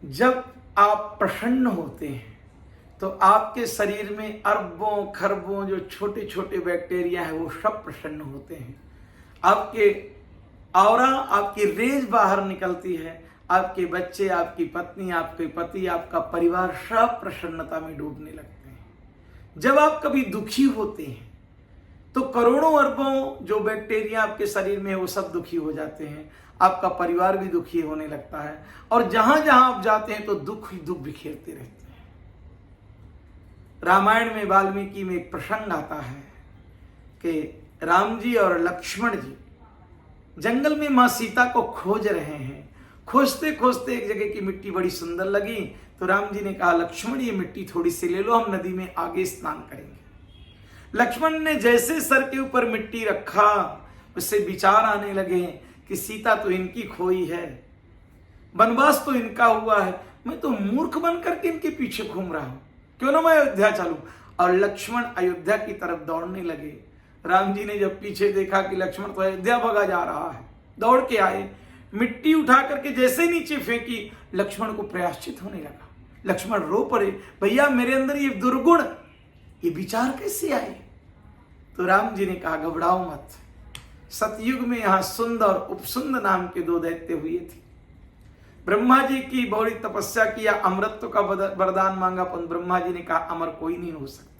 जब आप प्रसन्न होते हैं तो आपके शरीर में अरबों खरबों जो छोटे छोटे बैक्टीरिया हैं वो सब प्रसन्न होते हैं। आपके ऑरा, आपकी रेज बाहर निकलती है। आपके बच्चे, आपकी पत्नी, आपके पति, आपका परिवार सब प्रसन्नता में डूबने लगते हैं। जब आप कभी दुखी होते हैं तो करोड़ों अरबों जो बैक्टीरिया आपके शरीर में है वो सब दुखी हो जाते हैं। आपका परिवार भी दुखी होने लगता है और जहां जहां आप जाते हैं तो दुख ही दुख बिखेरते रहते हैं। रामायण में वाल्मीकि में एक प्रसंग आता है कि राम जी और लक्ष्मण जी जंगल में मां सीता को खोज रहे हैं। खोजते खोजते एक जगह की मिट्टी बड़ी सुंदर लगी तो राम जी ने कहा, लक्ष्मण ये मिट्टी थोड़ी सी ले लो, हम नदी में आगे स्नान करेंगे। लक्ष्मण ने जैसे सर के ऊपर मिट्टी रखा उससे विचार आने लगे कि सीता तो इनकी खोई है, वनवास तो इनका हुआ है, मैं तो मूर्ख बन करके इनके पीछे घूम रहा हूं, क्यों ना मैं अयोध्या चलूं। और लक्ष्मण अयोध्या की तरफ दौड़ने लगे। राम जी ने जब पीछे देखा कि लक्ष्मण तो अयोध्या भगा जा रहा है, दौड़ के आए, मिट्टी उठा करके जैसे नीचे फेंकी, लक्ष्मण को प्रायश्चित होने लगा। लक्ष्मण रो पड़े, भैया मेरे अंदर ये दुर्गुण, ये विचार कैसे आए। तो राम जी ने कहा, घबराओ मत, सतयुग में यहां सुंद और उपसुंद नाम के दो दैत्य हुए थे। ब्रह्मा जी की बड़ी तपस्या किया, अमरत्व का वरदान मांगा, पर ब्रह्मा जी ने कहा अमर कोई नहीं हो सकता।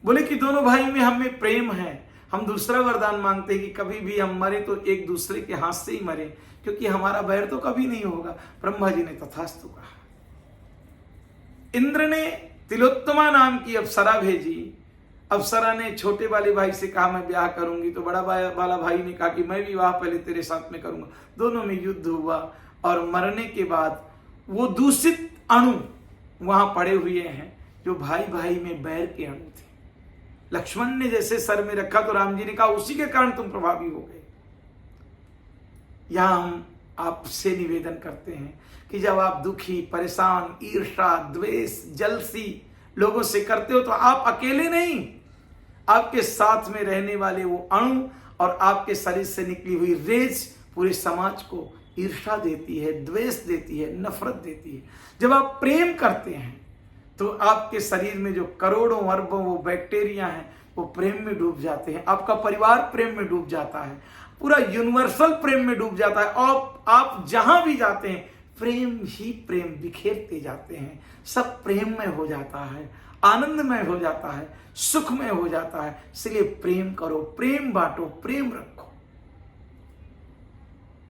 बोले कि दोनों भाई में हमें प्रेम है, हम दूसरा वरदान मांगते हैं कि कभी भी हम मरे तो एक दूसरे के हाथ से ही मरे, क्योंकि हमारा बैर तो कभी नहीं होगा। ब्रह्मा जी ने तथास्तु कहा। इंद्र ने तिलोत्तमा नाम की अप्सरा भेजी। अप्सरा ने छोटे वाले भाई से कहा मैं ब्याह करूंगी, तो बड़ा वाला भाई ने कहा कि मैं विवाह पहले तेरे साथ में करूंगा। दोनों में युद्ध हुआ और मरने के बाद वो दूषित अणु वहां पड़े हुए हैं जो भाई भाई में बैर के अणु थे। लक्ष्मण ने जैसे सर में रखा तो राम जी ने कहा उसी के कारण तुम प्रभावी हो गए। यहां हम आपसे निवेदन करते हैं कि जब आप दुखी, परेशान, ईर्ष्या, द्वेष, जलसी लोगों से करते हो तो आप अकेले नहीं, आपके साथ में रहने वाले वो अणु और आपके शरीर से निकली हुई रेज पूरे समाज को ईर्ष्या देती है, द्वेष देती है, नफरत देती है। जब आप प्रेम करते हैं तो आपके शरीर में जो करोड़ों अरबों वो बैक्टीरिया हैं वो प्रेम में डूब जाते हैं। आपका परिवार प्रेम में डूब जाता है, पूरा यूनिवर्सल प्रेम में डूब जाता है और आप जहां भी जाते हैं प्रेम ही प्रेम बिखेरते जाते हैं। सब प्रेम में हो जाता है, आनंदमय हो जाता है, सुखमय हो जाता है। इसलिए प्रेम करो, प्रेम बांटो, प्रेम रखो।